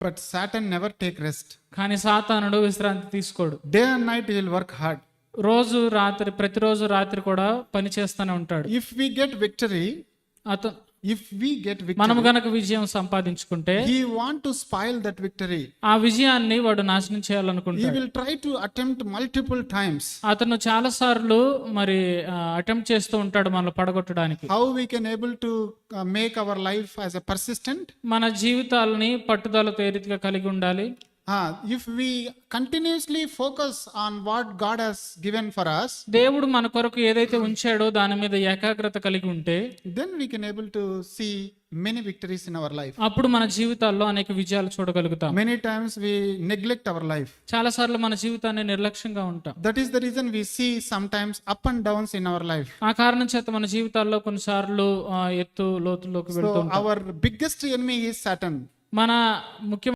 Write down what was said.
But Satan never take rest. కానీ సాతానుడు విశ్రాంతి తీసుకోడు. Day and night he will work hard. ప్రతిరోజు రాత్రి కూడా పని చేస్తూనే ఉంటాడు. If we get victory, మనము గనక విజయం సంపాదించుకుంటే he want to spoil that victory. ఆ విజయాన్ని వాడు నాశనం He చేయాలనుకుంటాడు. will try to attempt multiple times. అతను చాలా సార్లు మరి అటెంప్ట్ చేస్తూ ఉంటాడు మనల్ని పడగొట్టడానికి. How we can able to make our life as a persistent? మన జీవితాలని పట్టుదలతో ఏ రీతిగా కలిగి ఉండాలి. If we continuously focus on what God has given for us, దేవుడు మన కొరకు ఏదైతే ఉంచాడో దాని మీద ఏకాగ్రత కలిగి ఉంటే then we can able to see many victories in our life. అప్పుడు మన జీవితాల్లో అనేక విజయాలు చూడగలుగుతాం. Many times we neglect our life. చాలా సార్లు మన జీవితాన్ని నిర్లక్ష్యంగా ఉంటాం. That is the reason we see sometimes up and downs in our life. ఆ కారణం చేత మన జీవితాల్లో కొన్నిసార్లు ఎత్తు లోతుల్లోకి వెళ్తూ So ఉంటాం. our biggest enemy is Satan. మన ముఖ్య